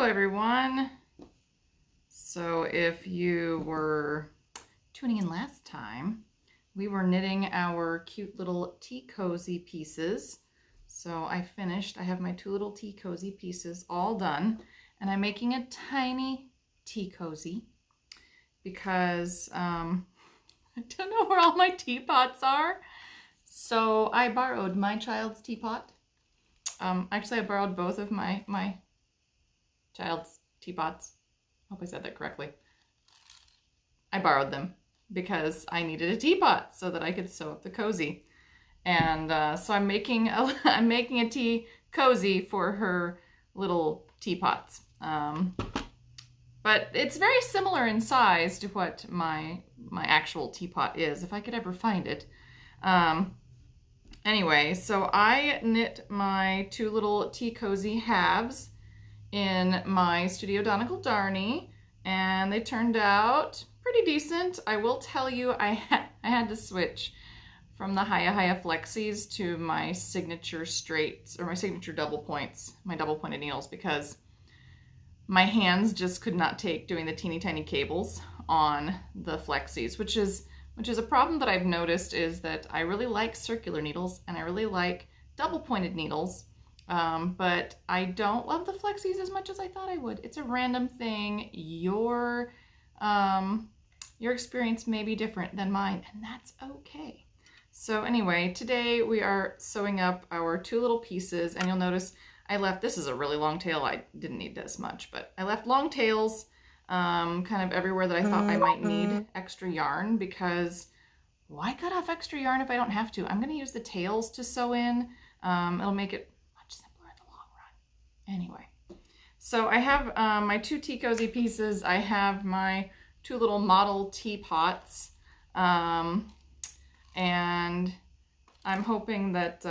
everyone. So if you were tuning in last time, we were knitting our cute little tea cozy pieces. So I finished. I have my two little tea cozy pieces all done, and I'm making a tiny tea cozy because I don't know where all my teapots are. So I borrowed my child's teapot. Actually, I borrowed both of my child's teapots. I hope I said that correctly. I borrowed them because I needed a teapot so that I could sew up the cozy. And so I'm making a tea cozy for her little teapots. But it's very similar in size to what my actual teapot is, if I could ever find it. Anyway, so I knit my two little tea cozy halves in my Studio Donegal Darnie, and they turned out pretty decent. I will tell you, I had to switch from the Hiya Flexies to my signature straights, or my signature double points, my double pointed needles, because my hands just could not take doing the teeny tiny cables on the Flexies, which is a problem that I've noticed, is that I really like circular needles and I really like double pointed needles, but I don't love the Flexies as much as I thought I would. It's a random thing. Your experience may be different than mine, and that's okay. So anyway, today we are sewing up our two little pieces, and you'll notice I left, this is a really long tail. I didn't need this much, but I left long tails kind of everywhere that I thought I might need extra yarn, because why cut off extra yarn if I don't have to? I'm going to use the tails to sew in. It'll make it much simpler in the long run. Anyway, so I have my two tea cozy pieces. I have my two little model teapots, and I'm hoping that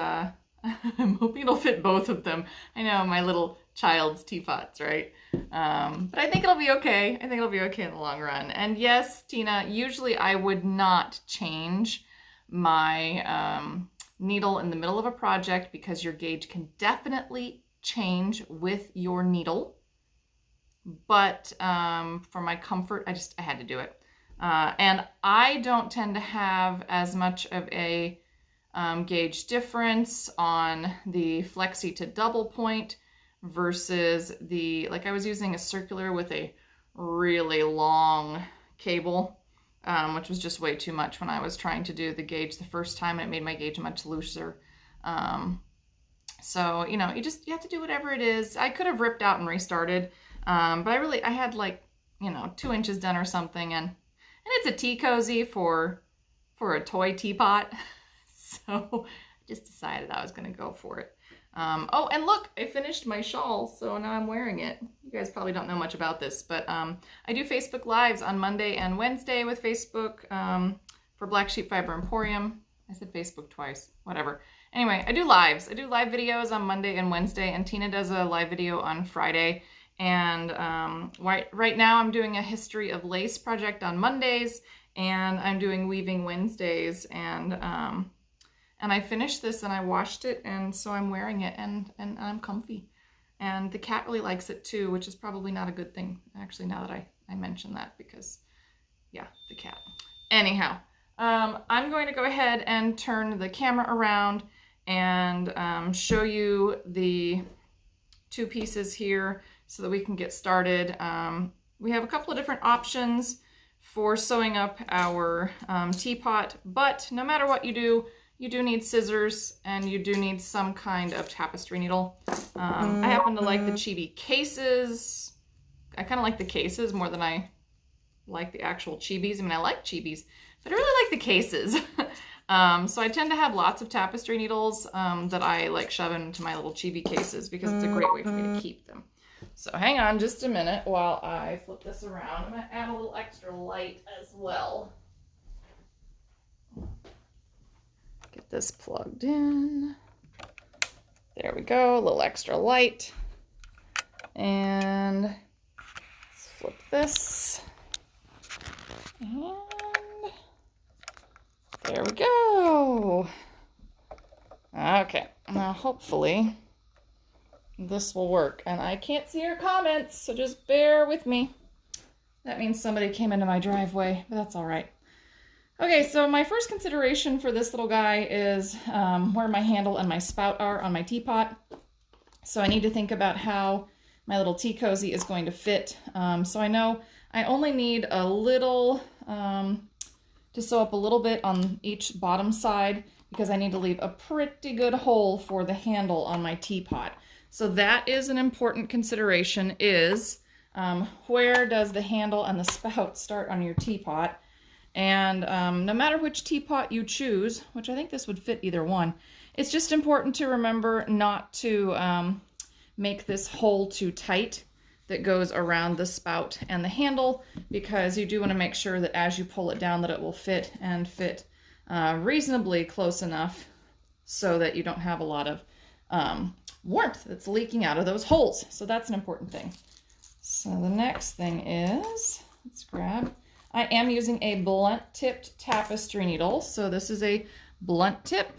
I'm hoping it'll fit both of them. I know, my little child's teapots, right? But I think it'll be okay. I think it'll be okay in the long run. And yes, Tina, usually I would not change my needle in the middle of a project, because your gauge can definitely change with your needle. But for my comfort, I had to do it. And I don't tend to have as much of a gauge difference on the flexi to double point versus the, like I was using a circular with a really long cable, which was just way too much when I was trying to do the gauge the first time, and it made my gauge much looser. So, you know, you have to do whatever it is. I could have ripped out and restarted, but I had like, 2 inches done or something, and it's a tea cozy for a toy teapot. So I just decided I was going to go for it. Oh, and look, I finished my shawl, so now I'm wearing it. You guys probably don't know much about this, but I do Facebook Lives on Monday and Wednesday with Facebook for Black Sheep Fiber Emporium. I said Facebook twice, whatever. Anyway, I do lives. I do live videos on Monday and Wednesday, and Tina does a live video on Friday. And right now I'm doing a History of Lace project on Mondays, and I'm doing Weaving Wednesdays, and I finished this and I washed it, and so I'm wearing it, and I'm comfy. And the cat really likes it too, which is probably not a good thing, actually, now that I mentioned that, because, yeah, the cat. Anyhow, I'm going to go ahead and turn the camera around and show you the two pieces here so that we can get started. We have a couple of different options for sewing up our teapot, but no matter what you do need scissors, and you do need some kind of tapestry needle. I happen to like the chibi cases. I kind of like the cases more than I like the actual chibis. I mean, I like chibis, but I really like the cases. So I tend to have lots of tapestry needles that I like shove into my little chibi cases, because it's a great way for me to keep them. So hang on just a minute while I flip this around. I'm going to add a little extra light as well. Get this plugged in. There we go, a little extra light. And let's flip this. And there we go. Okay, now hopefully this will work. And I can't see your comments, so just bear with me. That means somebody came into my driveway, but that's all right. Okay, so my first consideration for this little guy is where my handle and my spout are on my teapot. So I need to think about how my little tea cozy is going to fit. So I know I only need a little, to sew up a little bit on each bottom side because I need to leave a pretty good hole for the handle on my teapot. So that is an important consideration, is where does the handle and the spout start on your teapot? And no matter which teapot you choose, which I think this would fit either one, it's just important to remember not to make this hole too tight that goes around the spout and the handle, because you do want to make sure that as you pull it down that it will fit and fit reasonably close enough so that you don't have a lot of warmth that's leaking out of those holes. So that's an important thing. So the next thing is, let's grab, I am using a blunt tipped tapestry needle. So this is a blunt tip.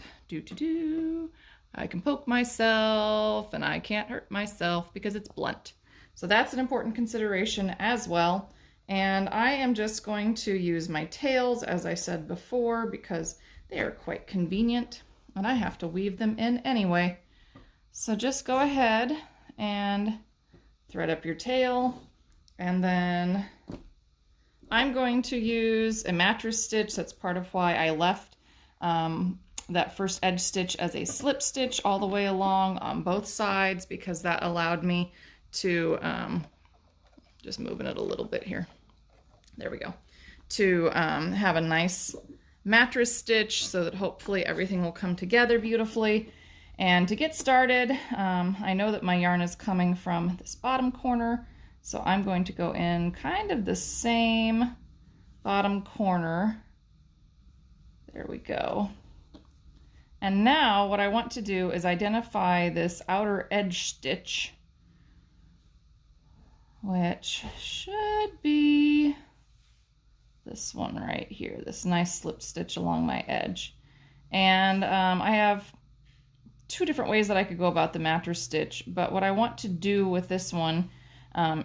I can poke myself and I can't hurt myself because it's blunt. So that's an important consideration as well. And I am just going to use my tails, as I said before, because they are quite convenient and I have to weave them in anyway. So just go ahead and thread up your tail, and then I'm going to use a mattress stitch. That's part of why I left that first edge stitch as a slip stitch all the way along on both sides, because that allowed me to, just moving it a little bit here, there we go, to have a nice mattress stitch so that hopefully everything will come together beautifully. And to get started, I know that my yarn is coming from this bottom corner, so I'm going to go in kind of the same bottom corner. There we go. And now what I want to do is identify this outer edge stitch, which should be this one right here, this nice slip stitch along my edge. And I have two different ways that I could go about the mattress stitch, but what I want to do with this one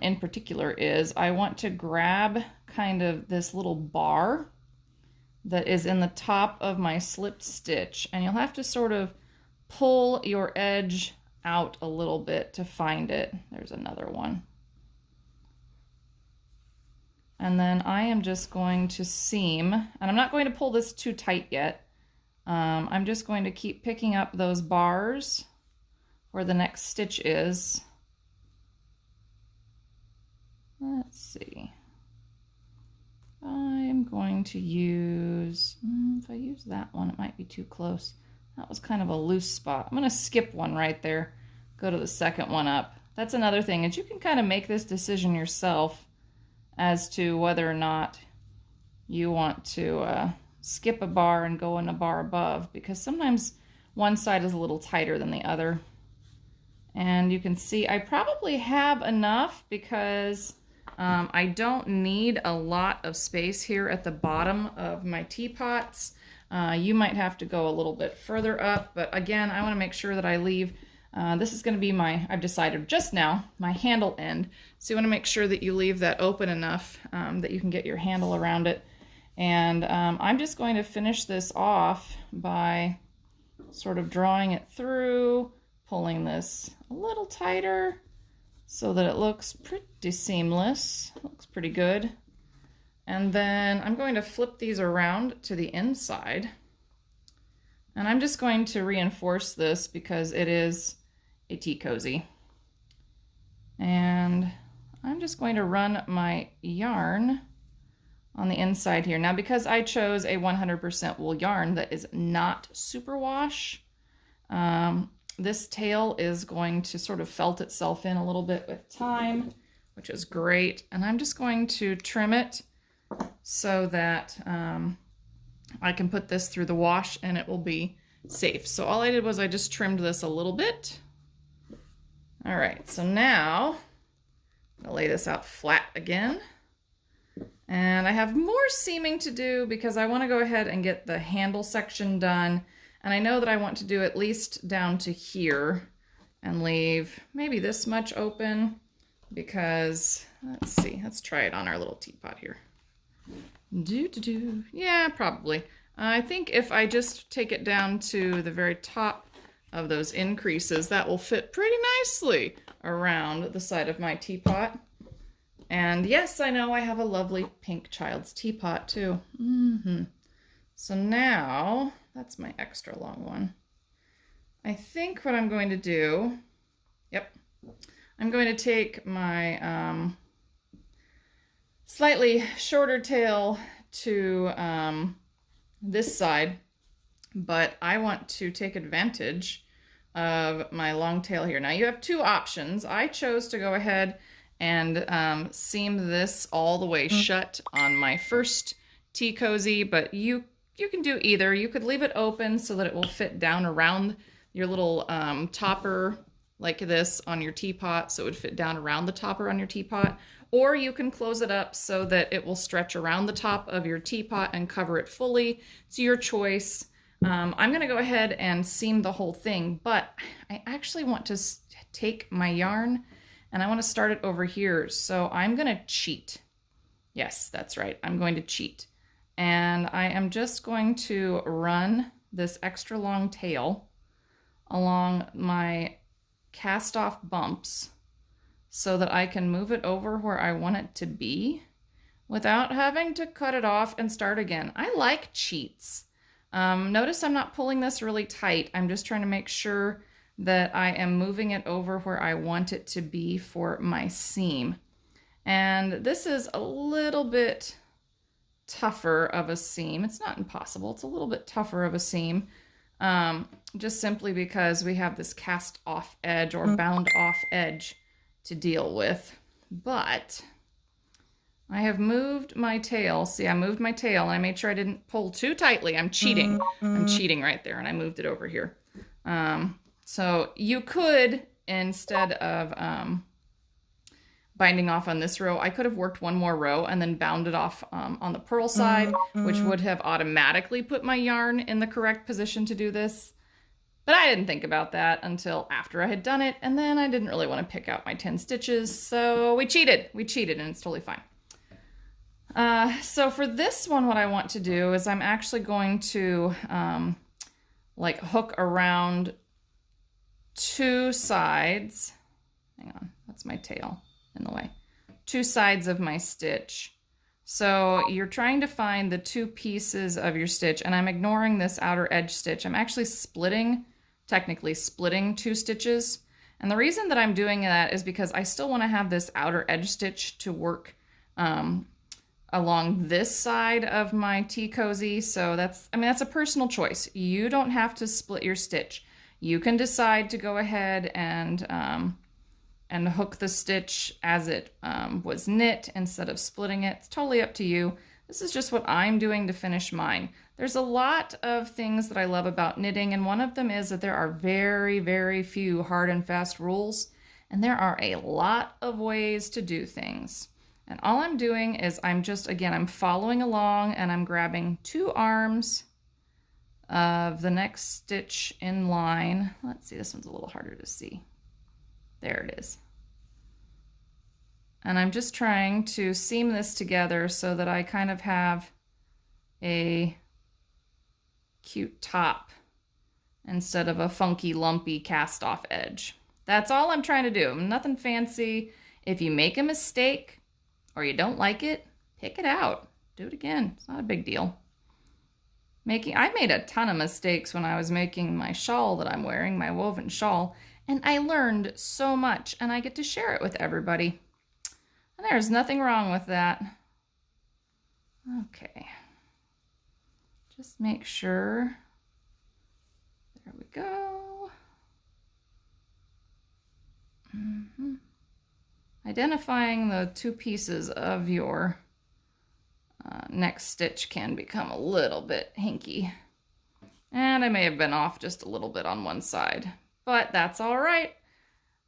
in particular is I want to grab kind of this little bar that is in the top of my slipped stitch, and you'll have to sort of pull your edge out a little bit to find it. There's another one. And then I am just going to seam, and I'm not going to pull this too tight yet. I'm just going to keep picking up those bars where the next stitch is. Let's see. I'm going to use, if I use that one, it might be too close. That was kind of a loose spot. I'm going to skip one right there, go to the second one up. That's another thing, is you can kind of make this decision yourself as to whether or not you want to skip a bar and go in a bar above, because sometimes one side is a little tighter than the other. And you can see I probably have enough, because I don't need a lot of space here at the bottom of my teapots. You might have to go a little bit further up, but again, I want to make sure that I leave, this is going to be my, I've decided just now, my handle end. So you want to make sure that you leave that open enough that you can get your handle around it. And I'm just going to finish this off by sort of drawing it through, pulling this a little tighter so that it looks pretty seamless. Looks pretty good. And then I'm going to flip these around to the inside. And I'm just going to reinforce this because it is a tea cozy. And I'm just going to run my yarn on the inside here. Now, because I chose a 100% wool yarn that is not superwash, this tail is going to sort of felt itself in a little bit with time, which is great. And I'm just going to trim it so that I can put this through the wash and it will be safe. So all I did was I just trimmed this a little bit. All right, so now I'm gonna lay this out flat again. And I have more seaming to do because I want to go ahead and get the handle section done. And I know that I want to do at least down to here. and leave maybe this much open because, let's see, let's try it on our little teapot here. Yeah, probably. I think if I just take it down to the very top of those increases, that will fit pretty nicely around the side of my teapot. And yes, I know I have a lovely pink child's teapot too. So now, that's my extra long one. I think what I'm going to do, I'm going to take my slightly shorter tail to this side, but I want to take advantage of my long tail here. Now you have two options. I chose to go ahead and seam this all the way shut on my first tea cozy, but you can do either. You could leave it open so that it will fit down around your little topper like this on your teapot, so it would fit down around the topper on your teapot, or you can close it up so that it will stretch around the top of your teapot and cover it fully. It's your choice. I'm going to go ahead and seam the whole thing, but I actually want to take my yarn and I want to start it over here, so I'm going to cheat. Yes, that's right, I'm going to cheat. And I am just going to run this extra long tail along my cast off bumps so that I can move it over where I want it to be without having to cut it off and start again. I like cheats. Notice I'm not pulling this really tight. I'm just trying to make sure that I am moving it over where I want it to be for my seam. And this is a little bit tougher of a seam. It's not impossible. It's a little bit tougher of a seam. Just simply because we have this cast off edge or bound off edge to deal with. But I have moved my tail. See, I moved my tail and I made sure I didn't pull too tightly. I'm cheating. I'm cheating right there, and I moved it over here. So you could, instead of binding off on this row, I could have worked one more row and then bound it off on the purl side, which would have automatically put my yarn in the correct position to do this. But I didn't think about that until after I had done it, and then I didn't really want to pick out my 10 stitches, so we cheated. We cheated, and it's totally fine. So for this one, what I want to do is I'm actually going to like hook around two sides. Hang on, that's my tail in the way. Two sides of my stitch. So you're trying to find the two pieces of your stitch, and I'm ignoring this outer edge stitch. I'm actually technically splitting two stitches. And the reason that I'm doing that is because I still want to have this outer edge stitch to work along this side of my tea cozy. So that's a personal choice. You don't have to split your stitch. You can decide to go ahead and hook the stitch as it was knit instead of splitting it. It's totally up to you. This is just what I'm doing to finish mine. There's a lot of things that I love about knitting, and one of them is that there are very, very few hard and fast rules, and there are a lot of ways to do things. And all I'm doing is I'm following along, and I'm grabbing two arms of the next stitch in line. Let's see, this one's a little harder to see. There it is. And I'm just trying to seam this together so that I kind of have a cute top instead of a funky, lumpy cast off edge. That's all I'm trying to do. Nothing fancy. If you make a mistake or you don't like it, pick it out. Do it again. It's not a big deal. I made a ton of mistakes when I was making my shawl that I'm wearing, my woven shawl, and I learned so much, and I get to share it with everybody. And there's nothing wrong with that. Okay. Just make sure. There we go. Identifying the two pieces of your next stitch can become a little bit hinky. And I may have been off just a little bit on one side, but that's all right.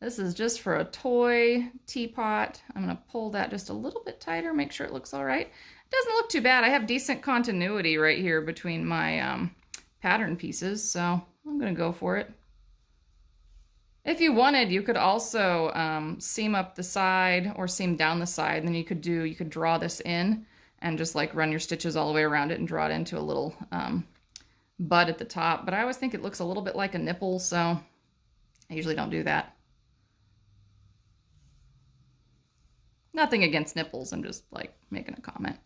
This is just for a toy teapot. I'm going to pull that just a little bit tighter, make sure it looks all right. It doesn't look too bad. I have decent continuity right here between my pattern pieces, so I'm going to go for it. If you wanted, you could also seam up the side or seam down the side. And then you could draw this in and just like run your stitches all the way around it and draw it into a little bud at the top. But I always think it looks a little bit like a nipple, so I usually don't do that. Nothing against nipples, I'm just like making a comment.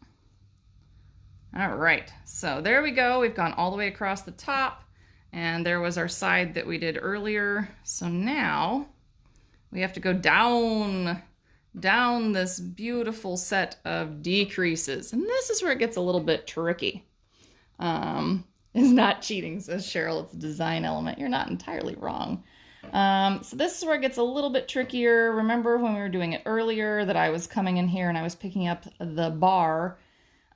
All right, so there we go. We've gone all the way across the top. And there was our side that we did earlier. So now we have to go down this beautiful set of decreases. And this is where it gets a little bit tricky. It's not cheating, says Cheryl. It's a design element. You're not entirely wrong. So this is where it gets a little bit trickier. Remember when we were doing it earlier that I was coming in here and I was picking up the bar.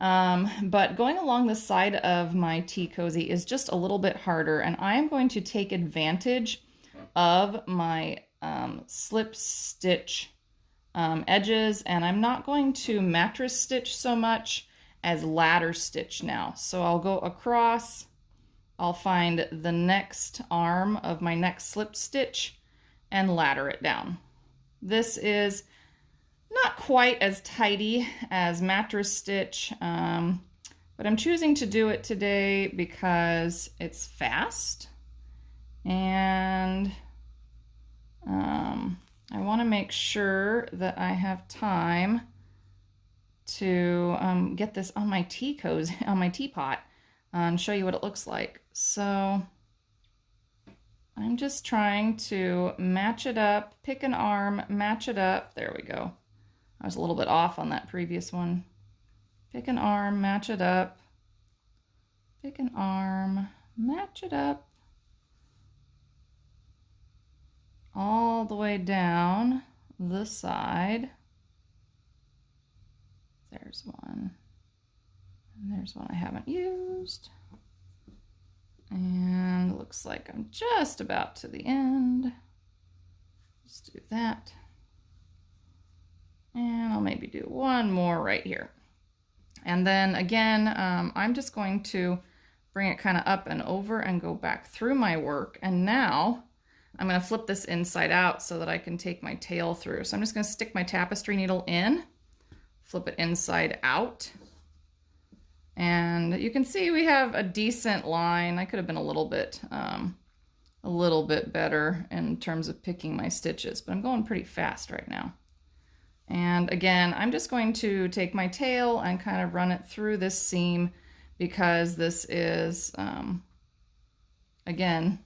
But going along the side of my tea cozy is just a little bit harder, and I am going to take advantage of my slip stitch edges, and I'm not going to mattress stitch so much as ladder stitch now. So I'll go across, I'll find the next arm of my next slip stitch and ladder it down. This is not quite as tidy as mattress stitch, but I'm choosing to do it today because it's fast and I want to make sure that I have time to get this on my tea cozy, on my teapot, and show you what it looks like. So I'm just trying to match it up, pick an arm, match it up. There we go. I was a little bit off on that previous one. Pick an arm, match it up. Pick an arm, match it up. All the way down the side. There's one. And there's one I haven't used. And it looks like I'm just about to the end. Let's do that. And I'll maybe do one more right here. And then again, I'm just going to bring it kind of up and over and go back through my work. And now I'm going to flip this inside out so that I can take my tail through. So I'm just going to stick my tapestry needle in, flip it inside out. And you can see we have a decent line. I could have been a little bit better in terms of picking my stitches, but I'm going pretty fast right now. And again, I'm just going to take my tail and kind of run it through this seam because this is, again,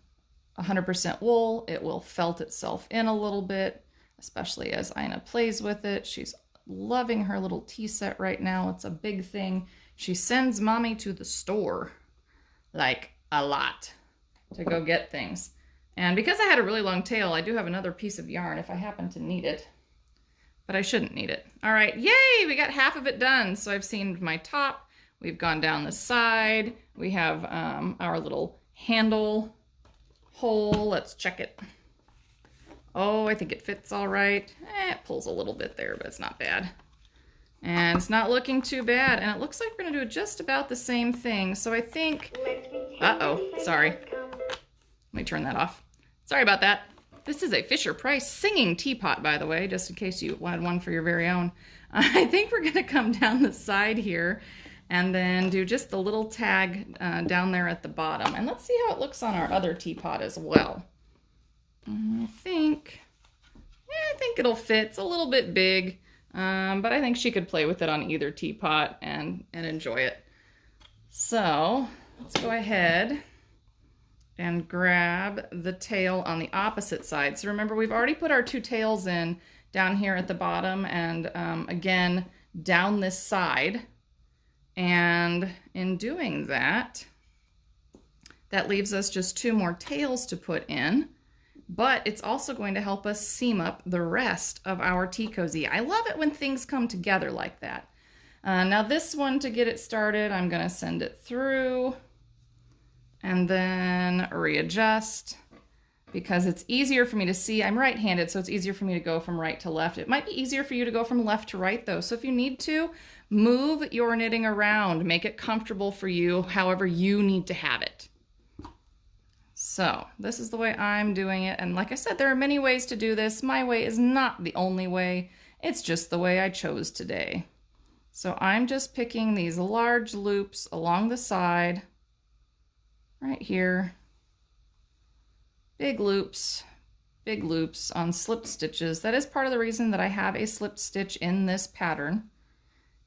100% wool. It will felt itself in a little bit, especially as Ina plays with it. She's loving her little tea set right now. It's a big thing. She sends mommy to the store, like a lot, to go get things. And because I had a really long tail, I do have another piece of yarn if I happen to need it. But I shouldn't need it. All right, yay, we got half of it done. So I've seamed my top, we've gone down the side, we have our little handle hole. Let's check it. Oh, I think it fits all right. It pulls a little bit there, but it's not bad. And it's not looking too bad. And it looks like we're gonna do just about the same thing. So I think, uh-oh, sorry. Let me turn that off. Sorry about that. This is a Fisher-Price singing teapot, by the way, just in case you wanted one for your very own. I think we're going to come down the side here and then do just the little tag down there at the bottom. And let's see how it looks on our other teapot as well. I think it'll fit. It's a little bit big, but I think she could play with it on either teapot and enjoy it. So let's go ahead and grab the tail on the opposite side. So remember, we've already put our two tails in down here at the bottom and again, down this side. And in doing that, that leaves us just two more tails to put in, but it's also going to help us seam up the rest of our tea cozy. I love it when things come together like that. Now this one, to get it started, I'm gonna send it through and then readjust because it's easier for me to see. I'm right-handed, so it's easier for me to go from right to left. It might be easier for you to go from left to right though. So if you need to, move your knitting around, make it comfortable for you, however you need to have it. So this is the way I'm doing it. And like I said, there are many ways to do this. My way is not the only way. It's just the way I chose today. So I'm just picking these large loops along the side, right here. Big loops on slipped stitches. That is part of the reason that I have a slipped stitch in this pattern.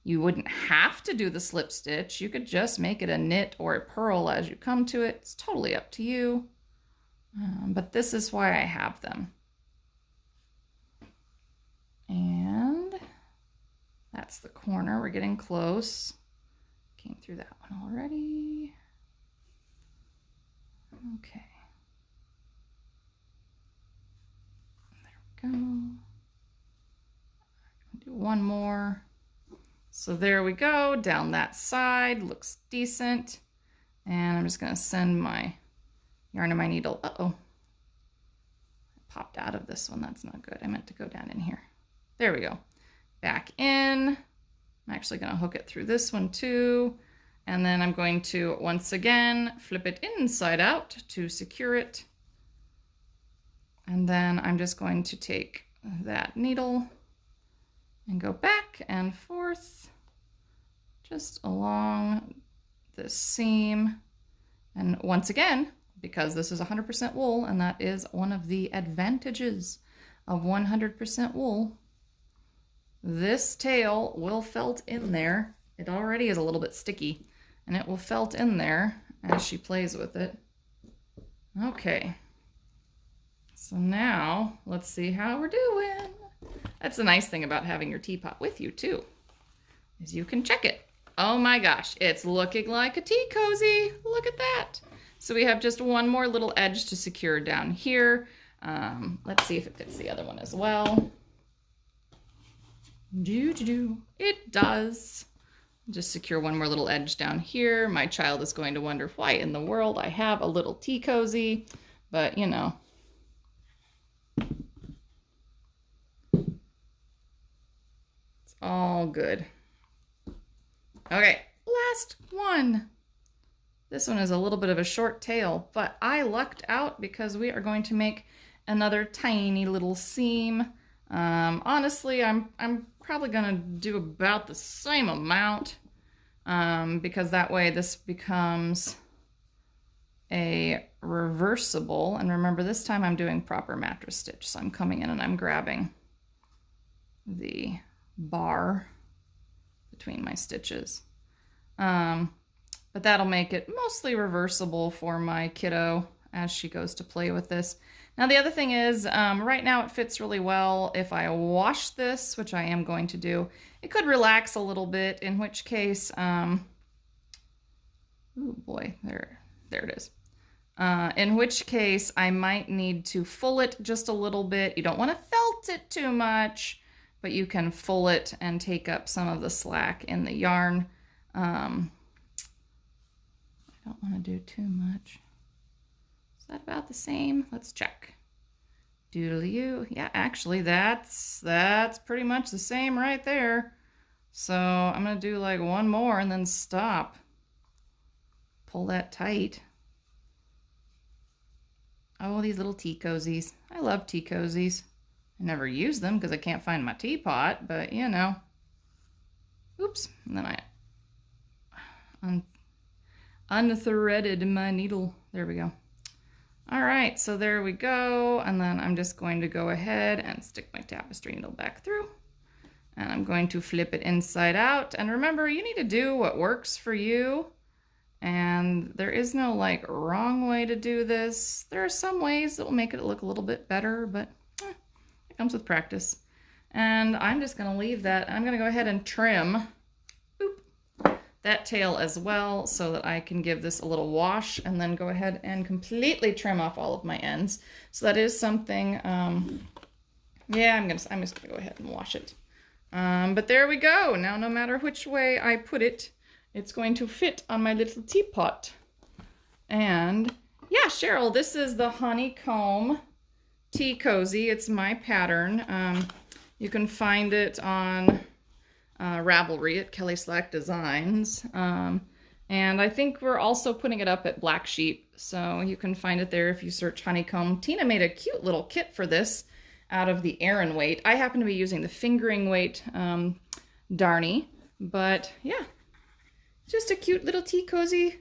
You wouldn't have to do the slip stitch. You could just make it a knit or a purl as you come to it. It's totally up to you. But this is why I have them. And that's the corner. We're getting close. Came through that one already. Okay. There we go. Do one more. So there we go, down that side, looks decent. And I'm just gonna send my yarn and my needle. Uh-oh, it popped out of this one, that's not good. I meant to go down in here. There we go, back in. I'm actually gonna hook it through this one too. And then I'm going to, once again, flip it inside out to secure it. And then I'm just going to take that needle and go back and forth just along this seam. And once again, because this is 100% wool, and that is one of the advantages of 100% wool, this tail will felt in there. It already is a little bit sticky, and it will felt in there as she plays with it. Okay, so now let's see how we're doing. That's the nice thing about having your teapot with you too, is you can check it. Oh my gosh, it's looking like a tea cozy. Look at that. So we have just one more little edge to secure down here. Let's see if it fits the other one as well. It does. Just secure one more little edge down here. My child is going to wonder why in the world I have a little tea cozy, but you know. All good. Okay, last one. This one is a little bit of a short tail, but I lucked out because we are going to make another tiny little seam. Honestly, I'm probably gonna do about the same amount because that way this becomes a reversible. And remember, this time I'm doing proper mattress stitch, so I'm coming in and I'm grabbing the bar between my stitches. But that'll make it mostly reversible for my kiddo as she goes to play with this. Now the other thing is, right now it fits really well. If I wash this, which I am going to do, it could relax a little bit, in which case, oh boy, there it is. In which case I might need to full it just a little bit. You don't want to felt it too much, but you can full it and take up some of the slack in the yarn. I don't want to do too much. Is that about the same? Let's check. Doodle-you. Yeah, actually that's pretty much the same right there. So I'm gonna do like one more and then stop. Pull that tight. Oh, these little tea cozies. I love tea cozies. I never use them because I can't find my teapot, but you know. Oops, and then I unthreaded my needle. There we go. All right, so there we go. And then I'm just going to go ahead and stick my tapestry needle back through. And I'm going to flip it inside out. And remember, you need to do what works for you. And there is no like wrong way to do this. There are some ways that will make it look a little bit better, but it comes with practice. And I'm just gonna leave that. I'm gonna go ahead and trim that tail as well so that I can give this a little wash and then go ahead and completely trim off all of my ends. So that is something, yeah, I'm just gonna go ahead and wash it. But there we go. Now, no matter which way I put it, it's going to fit on my little teapot. And yeah, Cheryl, this is the Honeycomb Tea Cozy. It's my pattern. You can find it on Ravelry at Kelly Slack Designs. And I think we're also putting it up at Black Sheep, so you can find it there if you search Honeycomb. Tina made a cute little kit for this out of the Aran weight. I happen to be using the fingering weight Darnie, but yeah, just a cute little tea cozy.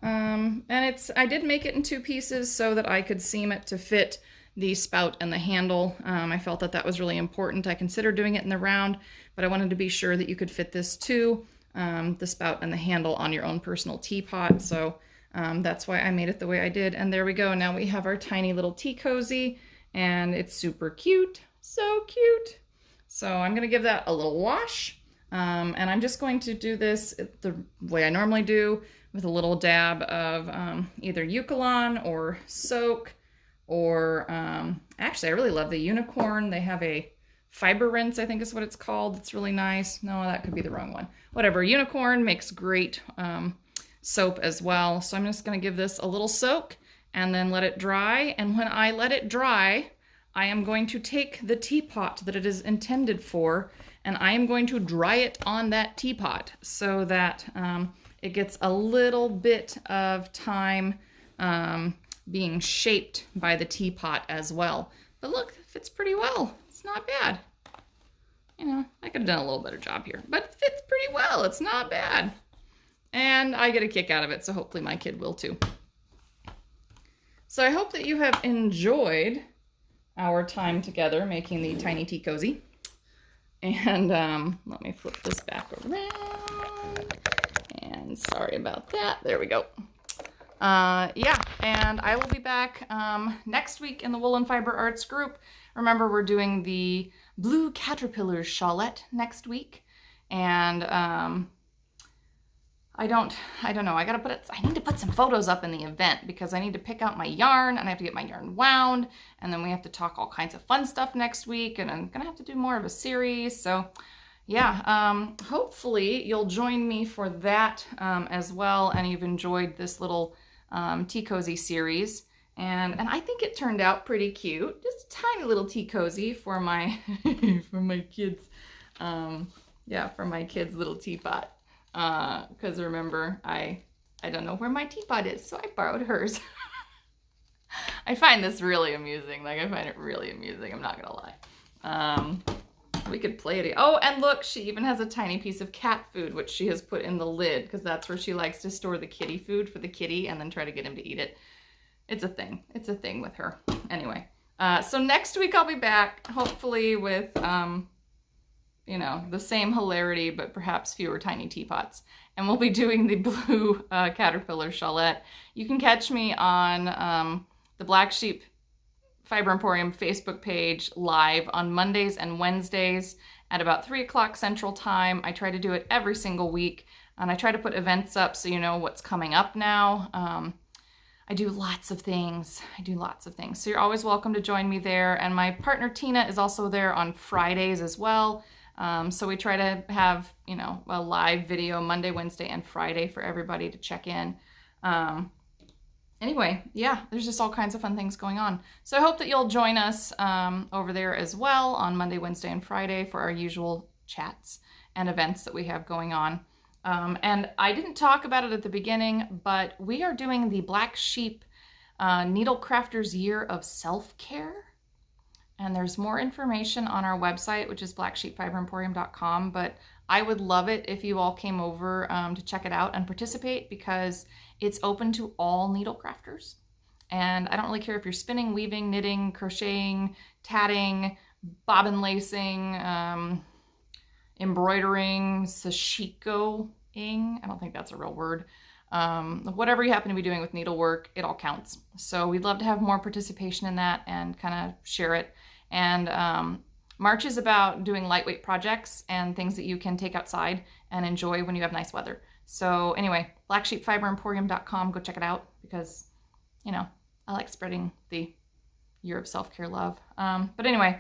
And I did make it in 2 pieces so that I could seam it to fit the spout and the handle. I felt that that was really important. I considered doing it in the round, but I wanted to be sure that you could fit this too, the spout and the handle, on your own personal teapot. So that's why I made it the way I did. And there we go. Now we have our tiny little tea cozy, and it's super cute. So cute. So I'm going to give that a little wash. And I'm just going to do this the way I normally do, with a little dab of either Eucalyptus or soak, or actually I really love the Unicorn. They have a fiber rinse, I think is what it's called. It's really nice. No, that could be the wrong one. Whatever. Unicorn makes great soap as well. So I'm just going to give this a little soak and then let it dry. And when I let it dry, I am going to take the teapot that it is intended for, and I am going to dry it on that teapot so that it gets a little bit of time being shaped by the teapot as well. But look, it fits pretty well. It's not bad. You know, I could have done a little better job here, but it fits pretty well. It's not bad. And I get a kick out of it, so hopefully my kid will too. So I hope that you have enjoyed our time together making the tiny tea cozy. And let me flip this back around. And sorry about that. There we go. Yeah, and I will be back next week in the Woolen Fiber Arts group. Remember, we're doing the Blue Caterpillar Shawlette next week. And I don't know. I need to put some photos up in the event because I need to pick out my yarn and I have to get my yarn wound, and then we have to talk all kinds of fun stuff next week, and I'm gonna have to do more of a series. So yeah, hopefully you'll join me for that as well, and you've enjoyed this little tea cozy series. And I think it turned out pretty cute. Just a tiny little tea cozy for my for my kids. Yeah, for my kids' little teapot. Because remember, I don't know where my teapot is, so I borrowed hers. I find this really amusing. Like, I find it really amusing. I'm not gonna lie. We could play it. Oh, and look, she even has a tiny piece of cat food, which she has put in the lid, because that's where she likes to store the kitty food for the kitty and then try to get him to eat it. It's a thing. It's a thing with her. Anyway, so next week I'll be back, hopefully with, you know, the same hilarity, but perhaps fewer tiny teapots. And we'll be doing the Blue Caterpillar Shawlette. You can catch me on the Black Sheep Fiber Emporium Facebook page live on Mondays and Wednesdays at about 3 o'clock Central Time. I try to do it every single week, and I try to put events up so you know what's coming up now. I do lots of things. So you're always welcome to join me there. And my partner Tina is also there on Fridays as well. So we try to have, you know, a live video Monday, Wednesday, and Friday for everybody to check in. Anyway, yeah, there's just all kinds of fun things going on. So I hope that you'll join us over there as well on Monday, Wednesday, and Friday for our usual chats and events that we have going on. And I didn't talk about it at the beginning, but we are doing the Black Sheep Needle Crafters Year of Self-Care. And there's more information on our website, which is blacksheepfiberemporium.com. But I would love it if you all came over to check it out and participate, because it's open to all needle crafters. And I don't really care if you're spinning, weaving, knitting, crocheting, tatting, bobbin lacing, embroidering, sashikoing. I don't think that's a real word. Whatever you happen to be doing with needlework, it all counts. So we'd love to have more participation in that and kind of share it. And March is about doing lightweight projects and things that you can take outside and enjoy when you have nice weather. So anyway, blacksheepfiberemporium.com, go check it out, because, you know, I like spreading the year of self-care love. But anyway,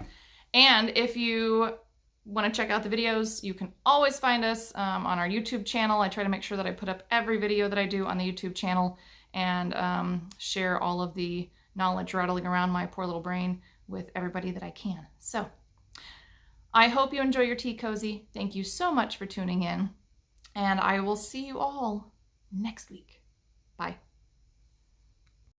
and if you want to check out the videos, you can always find us on our YouTube channel. I try to make sure that I put up every video that I do on the YouTube channel and share all of the knowledge rattling around my poor little brain with everybody that I can. So I hope you enjoy your tea cozy. Thank you so much for tuning in, and I will see you all next week. Bye.